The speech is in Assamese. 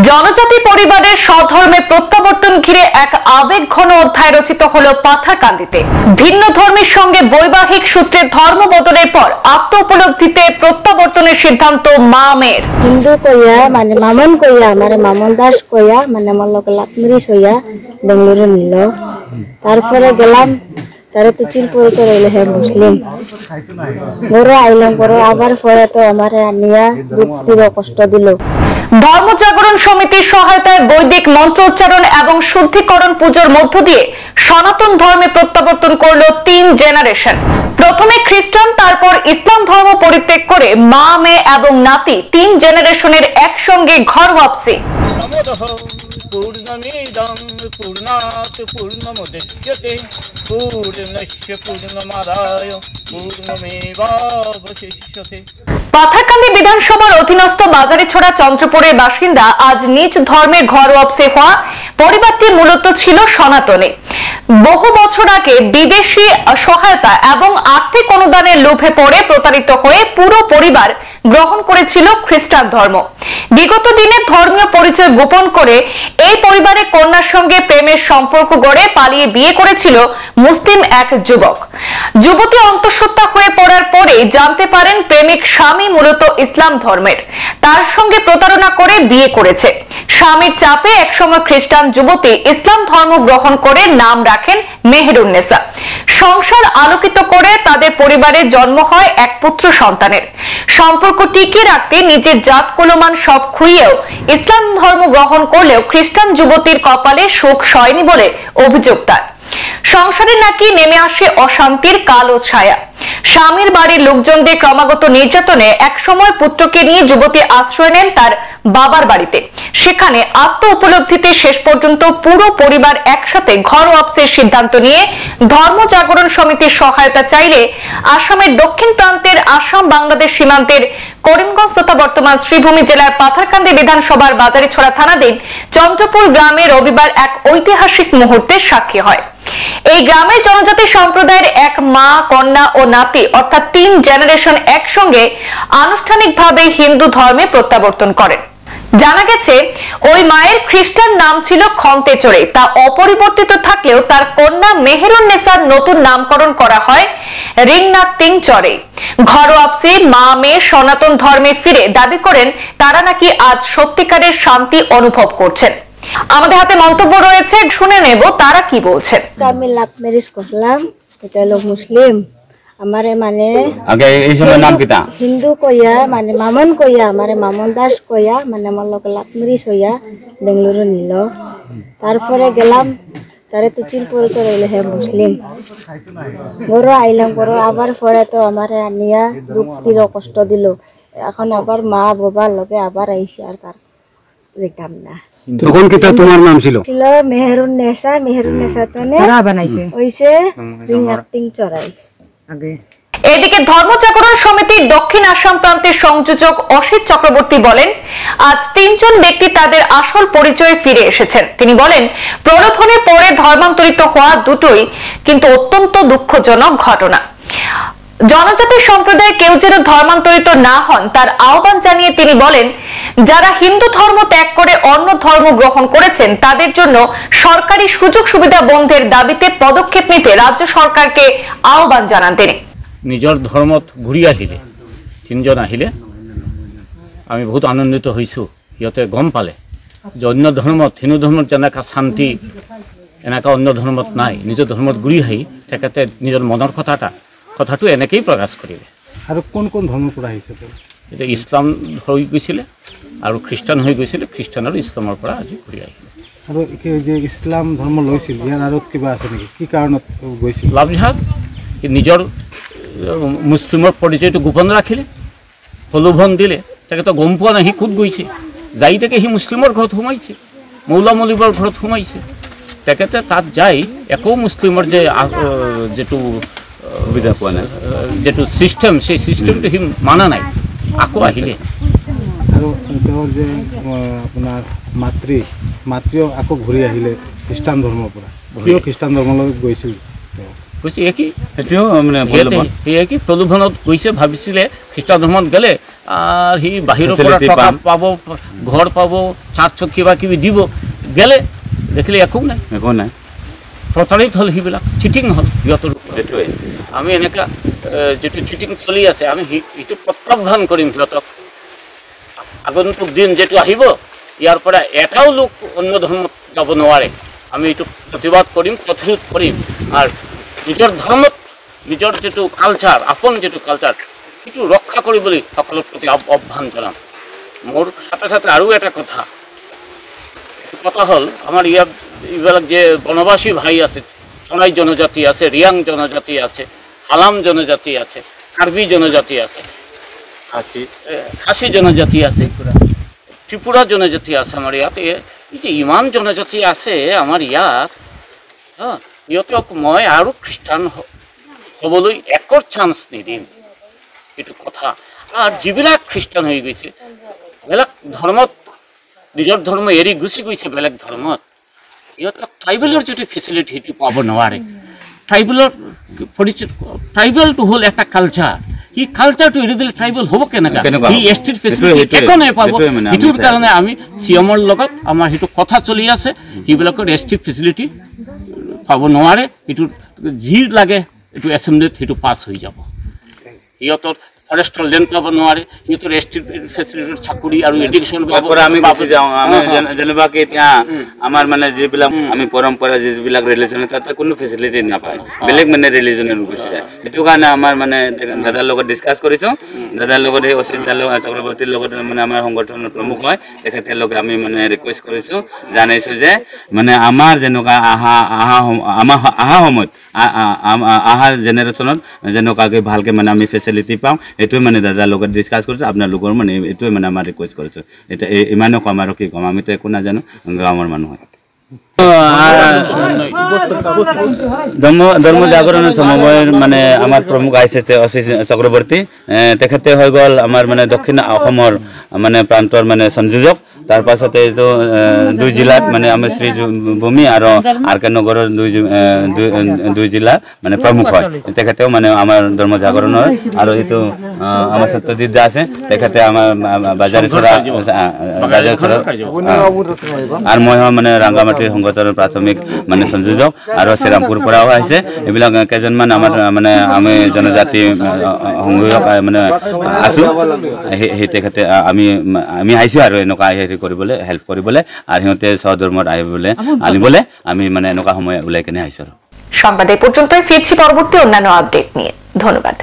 জনজাতি পরিবারের স্বধর্মে প্রত্যাবর্তন ঘিরে এক আবেগঘন অধ্যায় রচিত হলো পাথারকান্দিতে। ভিন্ন ধর্মের সঙ্গে বৈবাহিক সূত্রে ধর্ম বদলের পর আত্ম উপলব্ধিতে প্রত্যাবর্তনের সিদ্ধান্ত মা মেয়ের। হিন্দু কইয়া মানে মামন কইয়া মানে মামন দাস কইয়া মানে আমার লোক লাকমিরিস হইয়া বেঙ্গলুরু নিল। তারপরে গেলাম তারে তো চিল পরিচয় হইলে হে মুসলিম ঘরে আইলাম করে আবার পরে তো আমার নিয়া দুঃখ দিল কষ্ট দিল। ধর্ম জাগরণ সমিতির সহায়তায় বৈদিক মন্ত্রোচ্চারণ এবং শুদ্ধিকরণ পুজোর মধ্য দিয়ে সনাতন ধর্মে প্রত্যাবর্তন করলো 3 জেনারেশন। প্রথমে খ্রিস্টান, তারপর ইসলাম ধর্ম পরিত্যাগ করে মা মেয়ে এবং নাতি 3 জেনারেশনের একসঙ্গে ঘর ওয়াপসি। পাথারকান্দি বিধানসভার অধীনস্থ বাজারিছড়া চন্দ্রপুরের বাসিন্দা আজ নিজ ধর্মের ঘর ওয়াপসি হওয়া পরিবারটি মূলত ছিল সনাতনী। বহু বছর আগে বিদেশি সহায়তা এবং আর্থিক অনুদানের লোভে পড়ে প্রতারিত হয়ে পুরো পরিবার গ্রহণ করেছিল খ্রিস্টান ধর্ম। বিগত দিনে ধর্মীয় পরিচয় গোপন করে এই পরিবারের কন্যার সঙ্গে প্রেমের সম্পর্ক গড়ে পালিয়ে বিয়ে করেছিল মুসলিম এক যুবক। যুবতী অন্তঃসত্ত্বা হয়ে পড়ার পরে জানতে পারেন প্রেমিক স্বামী মূলত ইসলাম ধর্মের, তার সঙ্গে প্রতারণা করে বিয়ে করেছে। স্বামীর চাপে একসময় খ্রিস্টান যুবতী ইসলাম ধর্ম গ্রহণ করে নাম রাখেন মেহেরুন্নেসা। সংসার আলোকিত করে তাদের পরিবারে জন্ম হয় এক পুত্র সন্তানের। সম্পর্ক টিকিয়ে রাখতে নিজের জাত কুলমান সব খুইয়েও ইসলাম ধর্ম গ্রহণ করলেও খ্রিস্টান যুবতীর কপালে সুখ সয়নি বলে অভিযোগ তার। সংসারে নাকি নেমে আসে অশান্তির কালো ছায়া। স্বামীর বাড়ির লোকজনদের ক্রমাগত নির্যাতনে একসময় পুত্রকে নিয়ে যুবতী আশ্রয় নেন তার বাবার বাড়িতে। সেখানে আত্ম উপলব্ধিতে শেষ পর্যন্ত পুরো পরিবার একসাথে ঘর ওয়াপসির সিদ্ধান্ত নিয়ে ধর্ম জাগরণ সমিতির সহায়তা চাইলে আসামের দক্ষিণ প্রান্তের আসাম বাংলাদেশ সীমান্তের করিমগঞ্জ তথা বর্তমান শ্রীভূমি জেলার পাথারকান্দি বিধানসভার বাজারিছড়া থানাধীন চন্দ্রপুর গ্রামে রবিবার এক ঐতিহাসিক মুহূর্তের সাক্ষী হয়। এই গ্রামের জনজাতি সম্প্রদায়ের এক মা, কন্যা ও নাতি অর্থাৎ 3 জেনারেশন একসঙ্গে আনুষ্ঠানিকভাবে হিন্দু ধর্মে প্রত্যাবর্তন করেন। জানা গেছে ওই মায়ের খ্রিস্টান নাম ছিল খন্তেচড়ে, তা অপরিবর্তিত থাকলেও তার কন্যা মেহেরুন্নেসার নতুন নামকরণ করা হয় রিংনাথিং চরে। ঘর ওয়াপসি মা মেয়ে সনাতন ধর্মে ফিরে দাবি করেন তারা নাকি আজ সত্যিকারের শান্তি অনুভব করছেন। আমাদের হাতে মন্তব্য রয়েছে, শুনে নেব তারা কি বলছেন। আমি লাভ ম্যারেজ করলাম, এটা হলো মুসলিম। আমারে মানে আগে এই সময় নাম কিতা হিন্দু কইয়া মানে মামন কইয়া আমারে মামন দাস কইয়া মানে আমার লোক লাভ ম্যারেজ হইয়া বেঙ্গলুরু নিল। তারপরে গেলাম তারে তো চিল পরিচয় হইলে হে মুসলিম ঘরে আইলাম করে আবার পরে তো আমার নিয়া দুঃখ দিল কষ্ট দিল। এখন আবার মা বাবার লগে আবার আইসি আর তার দেখলাম না। তখন কিতা তোমার নাম ছিল? ছিল মেহেরুন্নেসা। মেহেরুন্নেসা তো বানাইছে হইছে রিংনাথিং চড়াই আগে। এদিকে ধর্ম জাগরণ সমিতির দক্ষিণ আসাম প্রান্তের সংযোজক অসিত চক্রবর্তী বলেন, আজ 3 জন ব্যক্তি তাদের আসল পরিচয়ে ফিরে এসেছেন। তিনি বলেন, প্রলোভনের পরে ধর্মান্তরিত হওয়া দুটোই কিন্তু অত্যন্ত দুঃখজনক ঘটনা। জনজাতি সম্প্রদায়ে কেউ যেন ধর্মান্তরিত না হন তার আহ্বান জানিয়ে তিনি বলেন, যারা হিন্দু ধর্ম ত্যাগ করে অন্য ধর্ম গ্রহণ করেছেন তাদের জন্য সরকারি সুযোগ সুবিধা বন্ধের দাবিতে পদক্ষেপ নিতে রাজ্য সরকারকে আহ্বান জানান তিনি। নিজের ধর্মত ঘুরি আহিলে 3 জন আহিলে আমি বহুত আনন্দিত হয়েছো। ইহতে গম পালে যে অন্য ধর্মত হিন্দু ধর্মত যেনেকা শান্তি এনেকা অন্য ধর্মত নাই। নিজের ধর্মত ঘুরি আহি তেখেতে নিজের মনের কথাটো এনেকেই প্রকাশ কৰিলে। আৰু কোন কোন ধৰ্মৰ পৰা আহিছে? এটা ইছলাম হৈ গৈছিলে আৰু খ্ৰীষ্টান হৈ গৈছিলে। খ্ৰীষ্টান আৰু ইছলামৰ পৰা আজি ঘূৰি আহিলে। আৰু যে ইছলাম ধৰ্ম লৈছিল ইয়াৰ আৰু কিবা আছে নেকি? কি কাৰণত গৈছিল? লাভজনক নিজৰ মুছলিমৰ পৰিচয়টো গোপন ৰাখিলে, প্ৰলোভন দিলে। তেখেতে গম পোৱা নাই সি ক'ত গৈছে। যাই তাকে সি মুছলিমৰ ঘৰত সোমাইছে, মৌলা মৌলবীৰ ঘৰত সোমাইছে। তেখেতে তাত যাই একো মুছলিমৰ যে যেটো যেটো সিস্টেম সেই সিস্টেমটো সি মানা নাই, আকৌ আহিলে। আৰু তেওঁৰ যে আপোনাৰ মাতৃও আকৌ ঘূৰি আহিলে খ্ৰীষ্টান ধৰ্মৰ পৰা। কিয় খ্ৰীষ্টান ধৰ্মলৈ গৈছিল? কৈছে একই প্ৰলোভনত গৈছে, ভাবিছিলে খ্ৰীষ্টান ধৰ্মত গ'লে আৰ সি বাহিৰৰ পৰা Facility টকা পাম। পাব, ঘৰ পাব, চাৰ্চ কিবা কিবি দিব, গেলে দেখিলে একো নাই, একো নাই প্ৰতাৰিত হ'ল, সেইবিলাক চিটিং হ'ল সিহঁতৰ ওপৰত। সেইটোৱে আমি এনেকুৱা যিটো চিটিং চলি আছে আমি সেইটো প্ৰত্যাহ্বান কৰিম সিহঁতক। আগন্তুক দিন যিটো আহিব ইয়াৰ পৰা এটাও লোক অন্য ধৰ্মত যাব নোৱাৰে। আমি এইটো প্ৰতিবাদ কৰিম, প্ৰতিৰোধ কৰিম, আৰু নিজৰ ধৰ্মত নিজৰ যিটো কালচাৰ, আপোন যিটো কালচাৰ সেইটো ৰক্ষা কৰিবলৈ সকলৰ প্ৰতি আহ্বান জনাম। মোৰ সাথে সাথে আৰু এটা কথা হ'ল আমাৰ ইয়াত এইবিলাক যে বনবাসী ভাই আছে, চৰাই জনজাতি আছে, ৰিয়াং জনজাতি আছে, হালাম জনজাতি আছে, কাৰ্বি জনজাতি আছে, খাচী জনজাতি আছে, ত্ৰিপুৰা জনজাতি আছে আমাৰ ইয়াত। এই যে ইমান জনজাতি আছে আমাৰ ইয়াত, সিহঁতক মই আৰু খ্ৰীষ্টান হ'বলৈ একৰ চান্স নিদিম, এইটো কথা। আৰু যিবিলাক খ্ৰীষ্টান হৈ গৈছে, বেলেগ ধৰ্মত নিজৰ ধৰ্ম এৰি গুচি গৈছে বেলেগ ধৰ্মত, সিহঁতক ট্ৰাইবেলৰ যিটো ফেচিলিটি সেইটো পাব নোৱাৰে। ট্ৰাইবেলটো হ'ল এটা কালচাৰ, সি কালচাৰটো এৰি দিলে ট্ৰাইবেল হ'ব কেনেকৈ? সি এছটিৰ ফেচিলিটি একো নাপাব। সেইটোৰ কাৰণে আমি চিএমৰ লগত আমাৰ সেইটো কথা চলি আছে, সেইবিলাকৰ এছটি ফেচিলিটি পাব নোৱাৰে। সেইটো যি লাগে এইটো এছেম্বলিত সেইটো পাছ হৈ যাব। সিহঁতৰ ফৰেষ্টৰ লেণ্ড পাব নোৱাৰে, সিহঁতৰ এছটি ফেচিলিটিৰ চাকৰি আৰু এডুকেশ্যন পাব। আমি গুচি যাওঁ, আমি যেনেবাকে এতিয়া আমাৰ মানে যিবিলাক আমি পৰম্পৰা যিবিলাক ৰিলিজন তাতে কোনো ফেচিলিটি নাপায়, বেলেগ মানে ৰিলিজনৰ গুচি যায়। সেইটো কাৰণে আমাৰ মানে দাদাৰ লগত ডিছকাছ কৰিছোঁ, দাদাৰ লগত এই অচিত চক্ৰৱৰ্তীৰ লগত মানে আমাৰ সংগঠনৰ প্ৰমুখ হয়, তেখেতৰ লগত আমি মানে ৰিকুৱেষ্ট কৰিছোঁ, জানাইছোঁ যে মানে আমাৰ যেনেকুৱা অহা সময়ত অহা জেনেৰেশ্যনত যেনেকুৱাকৈ ভালকৈ মানে আমি ফেচিলিটি পাওঁ, এইটোৱে মানে দাদাৰ লগত ডিছকাছ কৰিছোঁ। আপোনালোকৰ মানে এইটোৱে মানে আমাৰ ৰিকুৱেষ্ট কৰিছোঁ। এতিয়া ইমানে কম আৰু কি ক'ম, আমিতো একো নাজানো, গাঁৱৰ মানুহ হয়। ধৰ্ম জাগৰণ সমবায়ৰ মানে আমাৰ প্ৰমুখ আহিছে অচিত চক্ৰৱৰ্তী, তেখেতে হৈ গ'ল আমাৰ মানে দক্ষিণ অসমৰ মানে প্ৰান্তৰ মানে সংযোজক। তাৰ পাছতে এইটো 2 জিলাত মানে আমাৰ শ্ৰীভূমি আৰু আৰ কে নগৰৰ 2 জিলা মানে প্ৰমুখ হয়। তেখেতেও মানে আমাৰ ধৰ্ম জাগৰণৰ, আৰু এইটো আমাৰ সত্যজিৎ দা আছে, তেখেতে আমাৰ বাজাৰীচৰা আৰু মই মানে ৰাংগামাটিৰ সংগঠনৰ প্ৰাথমিক মানে সংযোজক, আৰু শ্ৰীৰামপুৰ পৰাও আহিছে। এইবিলাক কেইজনমান আমাৰ মানে আমি জনজাতি সংযোজক মানে আছোঁ। সেই তেখেতে আমি আহিছোঁ আৰু এনেকুৱা হেৰি কৰিবলৈ, হেল্প কৰিবলৈ, আৰু সিহঁতে স্বধৰ্মত আনিবলৈ আমি মানে এনেকুৱা সময় ওলাই কিনে আহিছোঁ। সংবাদ এই পৰ্যন্তই, ফিৰছি পৰবৰ্তী অন্যান্য আপডেট নিয়ে। ধন্যবাদ।